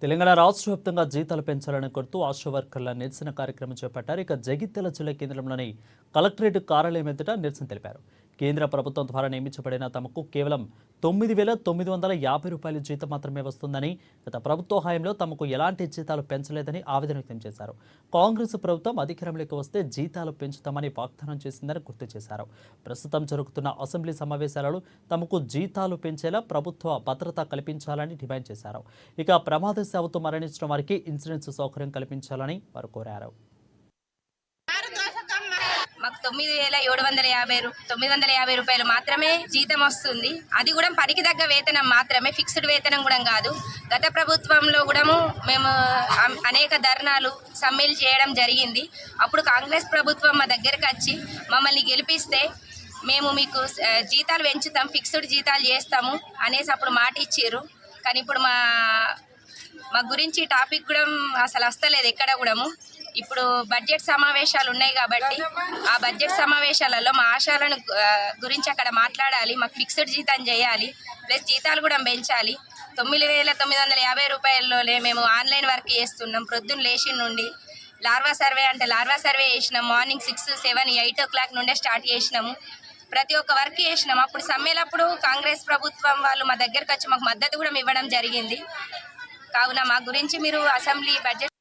తెలంగాణ రాష్ట్ర వ్యాప్తంగా జీతాలు పెంచాలని కోరుతూ ఆశా వర్కర్ల నిరసన కార్యక్రమం చేపట్టారు. ఇక జగిత్యాల జిల్లా కేంద్రంలోని కలెక్టరేట్ కార్యాలయం ఎదుట నిరసన తెలిపారు. కేంద్ర ప్రభుత్వం ద్వారా నియమించబడిన తమకు కేవలం 9,950 రూపాయల జీతం మాత్రమే వస్తుందని, గత ప్రభుత్వ హయాంలో తమకు ఎలాంటి జీతాలు పెంచలేదని ఆవేదన వ్యక్తం చేశారు. కాంగ్రెస్ ప్రభుత్వం అధికారంలోకి వస్తే జీతాలు పెంచుతామని వాగ్దానం చేసిందని గుర్తు చేశారు. ప్రస్తుతం జరుగుతున్న అసెంబ్లీ సమావేశాలలో తమకు జీతాలు పెంచేలా ప్రభుత్వ భద్రత కల్పించాలని డిమాండ్ చేశారు. ఇక ప్రమాదవశాత్తు మరణించిన వారికి ఇన్సూరెన్స్ సౌకర్యం కల్పించాలని వారు కోరారు. మాకు 9,750 రూపాయలు మాత్రమే జీతం వస్తుంది. అది కూడా పనికి తగ్గ వేతనం మాత్రమే, ఫిక్స్డ్ వేతనం కూడా కాదు. గత ప్రభుత్వంలో కూడా మేము అనేక ధర్నాలు సమ్మెలు చేయడం జరిగింది. అప్పుడు కాంగ్రెస్ ప్రభుత్వం మా దగ్గరకు వచ్చి మమ్మల్ని గెలిపిస్తే మేము మీకు జీతాలు పెంచుతాం, ఫిక్స్డ్ జీతాలు చేస్తాము అనేసి అప్పుడు మాట ఇచ్చారు. కానీ ఇప్పుడు మా గురించి టాపిక్ కూడా అసలు వస్తలేదు ఎక్కడ కూడా. ఇప్పుడు బడ్జెట్ సమావేశాలు ఉన్నాయి కాబట్టి ఆ బడ్జెట్ సమావేశాలలో మా ఆశాలను గురించి అక్కడ మాట్లాడాలి. మాకు ఫిక్స్డ్ జీతం చేయాలి, ప్లస్ జీతాలు కూడా పెంచాలి. 9,950 రూపాయల్లోనే మేము ఆన్లైన్ వర్క్ చేస్తున్నాం. ప్రొద్దున లేచి నుండి లార్వా సర్వే అంటే లార్వా సర్వే చేసినాం. మార్నింగ్ 6, 7, 8 o'clock నుండే స్టార్ట్ చేసినాము. ప్రతి ఒక్క వర్క్ చేసినాం. అప్పుడు సమ్మెలప్పుడు కాంగ్రెస్ ప్రభుత్వం వాళ్ళు మా దగ్గరకు వచ్చి మాకు మద్దతు కూడా ఇవ్వడం జరిగింది. కావున మా గురించి మీరు అసెంబ్లీ బడ్జెట్